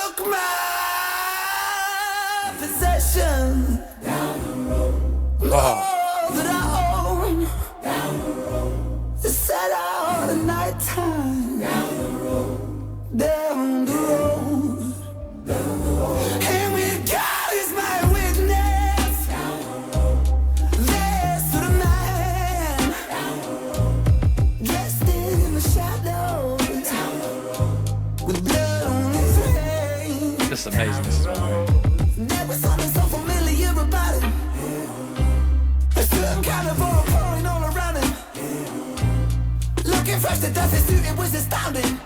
took my possession down the road. All that I own down the road. To set out at night time down the road. Down the road. Down the road. And with God is my witness down the road. There stood a man down the road. Dressed in the shadows down the road. With blood on his hands. This is amazing. This is great. There was something so familiar about it. A certain kind of aura pouring all around him. Looking fresh to death, his suit, it was astounding.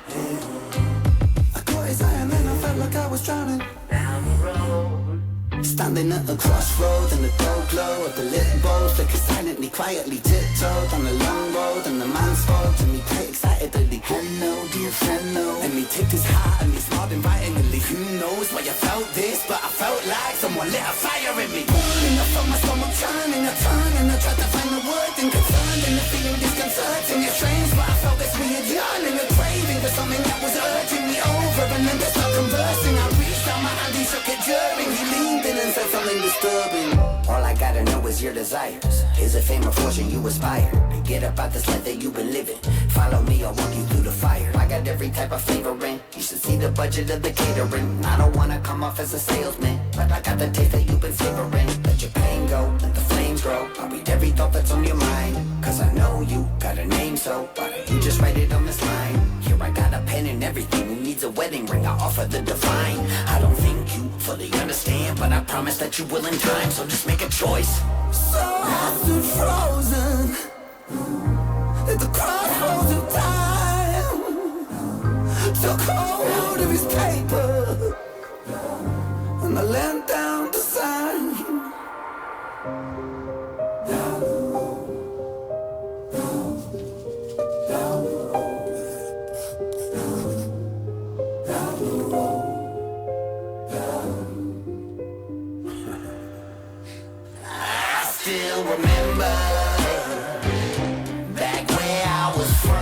I caught his eye and then I felt like I was drowning. Down the road. Standing at a crossroad and the dull glow of the lit bowl flickers silently, quietly tiptoed on the long road. And the man spoke to me quite excitedly. Hello, dear friend, no. And he tipped his hat and he smiled invitingly. Who knows why you felt this, but I felt like someone lit a fire in me. Burning, I felt my stomach churning, I turned and I tried to find the word and concerned. And the feeling disconcerting, it's strange, but I felt this weird yearning, a craving for something that was urging me over. And then to start conversing, I reached out my hand, he shook it during. He leaned in and said something disturbing. All I gotta know is your desires. Is it fame or fortune you aspire? Get up out this life that you've been living. Follow me, I'll walk you through the fire. I got every type of flavoring. You should see the budget of the catering. I don't wanna come off as a salesman, but I got the taste that you've been savoring. Let your pain go, let the flames grow. I'll read every thought that's on your mind. Cause I know you got a name, so why don't you just write it on this line? Here I got a pen and everything. Who needs a wedding ring? I offer the divine. I don't think you fully understand, but I promise that you will in time. So just make a choice. So I stood frozen at the crossroads of time. Took hold of his paper and I leant down to sign. Down the road, down the road, down the road, I still remember back where I was from.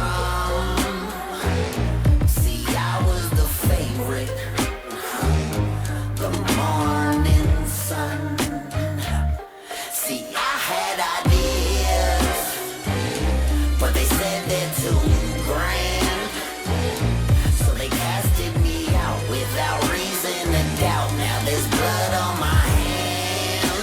See, I was the favorite, the morning sun. See, I had ideas, but they said they're too grand. So they casted me out without reason to doubt. Now there's blood on my hands.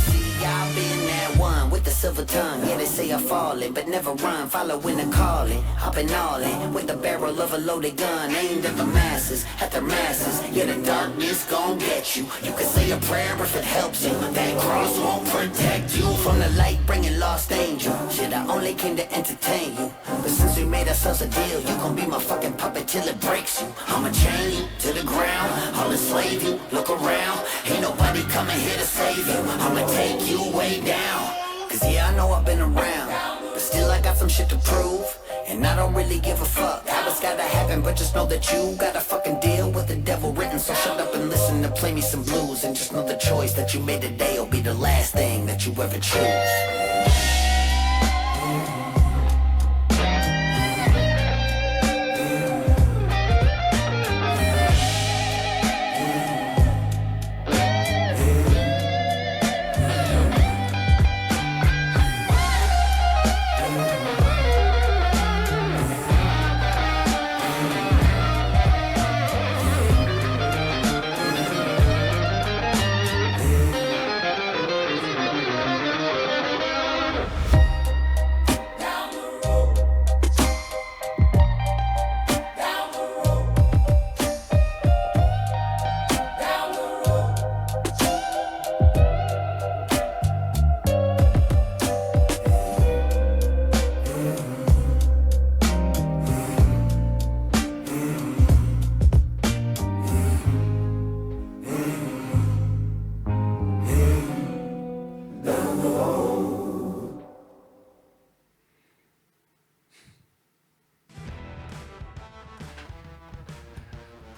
See, I've been that one with the silver tongue. Yeah, they say I'm falling, but never run, following the calling. I've been all in with the barrel of a loaded gun, aimed at the masses, at their masses. Yeah, the darkness gon' get you. You can say a prayer if it helps you. That cross won't protect you from the light, bringing lost angel. Shit, I only came to entertain you, but since we made ourselves a deal, you gon' be my fucking puppet till it breaks you. I'ma chain you to the ground, I'll enslave you. Look around, ain't nobody coming here to save you. I'ma take you way down. Cause yeah, I know I've been around, but still I got some shit to prove. And I don't really give a fuck how it's gotta happen, but just know that you gotta fucking deal with the devil written. So shut up and listen to play me some blues. And just know the choice that you made today will be the last thing that you ever choose.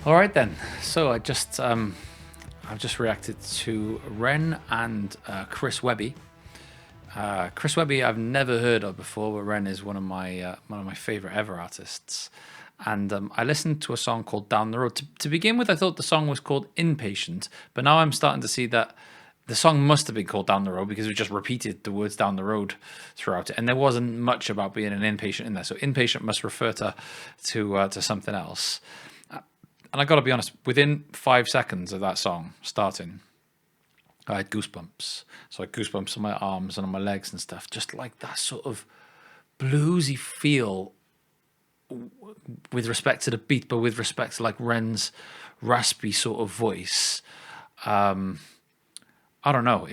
All right then. So I've just reacted to Ren and Chris Webby. Chris Webby I've never heard of before, but Ren is one of my favorite ever artists. And I listened to a song called Down the Road. To begin with, I thought the song was called Impatient, but now I'm starting to see that the song must have been called Down the Road because it just repeated the words down the road throughout it. And there wasn't much about being an inpatient in there. So impatient must refer to something else. And I got to be honest, within 5 seconds of that song starting, I had goosebumps. So I had goosebumps on my arms and on my legs and stuff. Just like that sort of bluesy feel with respect to the beat, but with respect to like Ren's raspy sort of voice. I don't know.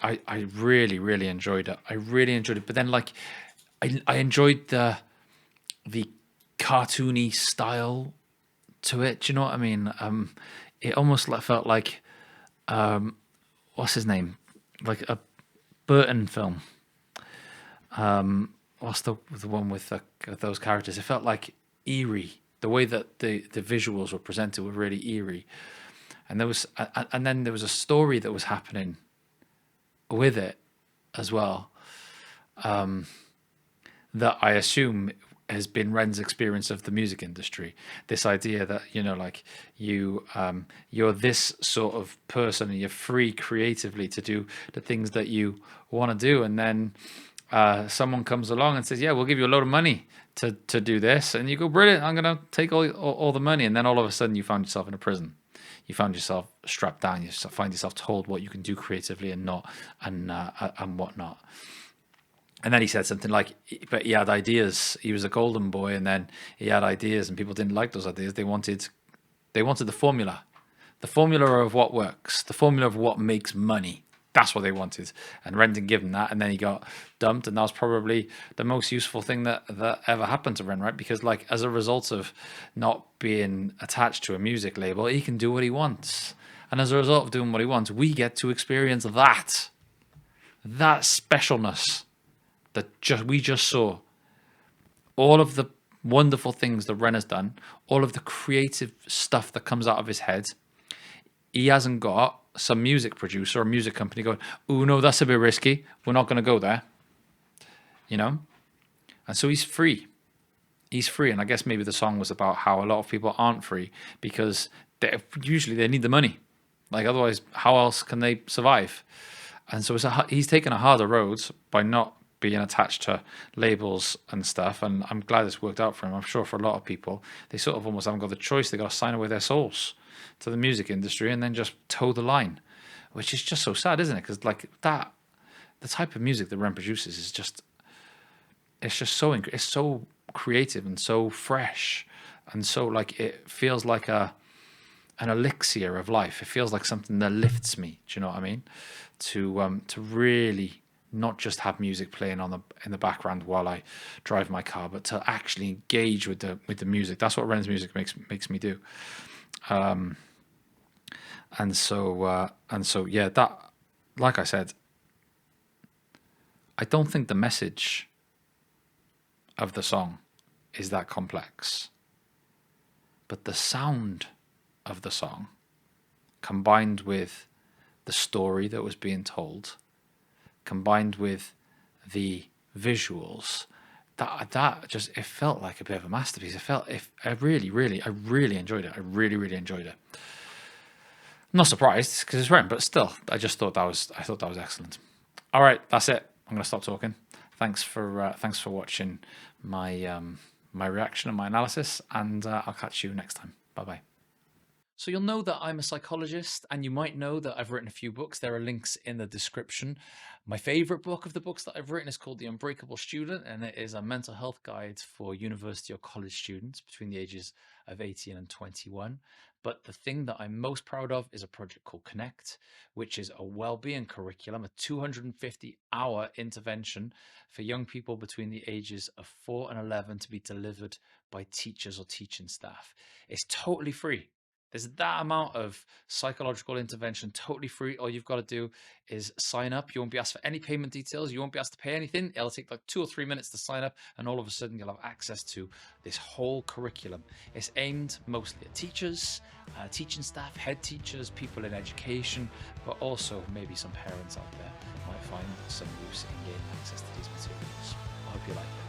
I really, really enjoyed it. I really enjoyed it. But then like, I enjoyed the cartoony style to it. Do you know what I mean? It almost felt like, what's his name? Like a Burton film. What's the one with those characters? It felt like eerie. The way that the visuals were presented were really eerie. And then there was a story that was happening with it as well, that I assume has been Ren's experience of the music industry. This idea that, you know, like you're this sort of person and you're free creatively to do the things that you want to do, and then someone comes along and says, yeah, we'll give you a load of money to do this, and you go, brilliant, I'm gonna take all the money, and then all of a sudden you found yourself in a prison. You found yourself strapped down. You find yourself told what you can do creatively and not, and whatnot. And then he said something like, but he had ideas. He was a golden boy, and then he had ideas, and people didn't like those ideas. They wanted the formula of what works, the formula of what makes money. That's what they wanted. And Ren didn't give him that, and then he got dumped, and that was probably the most useful thing that ever happened to Ren, right? Because like as a result of not being attached to a music label, he can do what he wants. And as a result of doing what he wants, we get to experience that specialness that we just saw. All of the wonderful things that Ren has done, all of the creative stuff that comes out of his head, he hasn't got some music producer or music company going, oh no, that's a bit risky, we're not going to go there, you know. And so he's free. And I guess maybe the song was about how a lot of people aren't free because usually they need the money, like otherwise how else can they survive? And so he's taken a harder road by not being attached to labels and stuff, and I'm glad it's worked out for him. I'm sure for a lot of people, they sort of almost haven't got the choice. They got to sign away their souls to the music industry and then just toe the line, which is just so sad, isn't it? Because like that, the type of music that Ren produces is just, it's so creative and so fresh, and so like it feels like an elixir of life. It feels like something that lifts me. Do you know what I mean? To really not just have music playing in the background while I drive my car, but to actually engage with the music. That's what Ren's music makes me do. And so yeah, that, like I said, I don't think the message of the song is that complex, but the sound of the song combined with the story that was being told, combined with the visuals, that just, it felt like a bit of a masterpiece. I really enjoyed it. I really enjoyed it. I'm not surprised because it's Ren, but still, I thought that was excellent. All right, that's it. I'm gonna stop talking. Thanks for watching my reaction and my analysis, and I'll catch you next time. Bye bye. So you'll know that I'm a psychologist, and you might know that I've written a few books. There are links in the description. My favorite book of the books that I've written is called The Unbreakable Student, and it is a mental health guide for university or college students between the ages of 18 and 21. But the thing that I'm most proud of is a project called Connect, which is a well-being curriculum, a 250-hour intervention for young people between the ages of 4 and 11 to be delivered by teachers or teaching staff. It's totally free. There's that amount of psychological intervention, totally free. All you've got to do is sign up. You won't be asked for any payment details. You won't be asked to pay anything. It'll take like 2 or 3 minutes to sign up, and all of a sudden you'll have access to this whole curriculum. It's aimed mostly at teachers, teaching staff, head teachers, people in education, but also maybe some parents out there might find some use in gaining access to these materials. I hope you like it.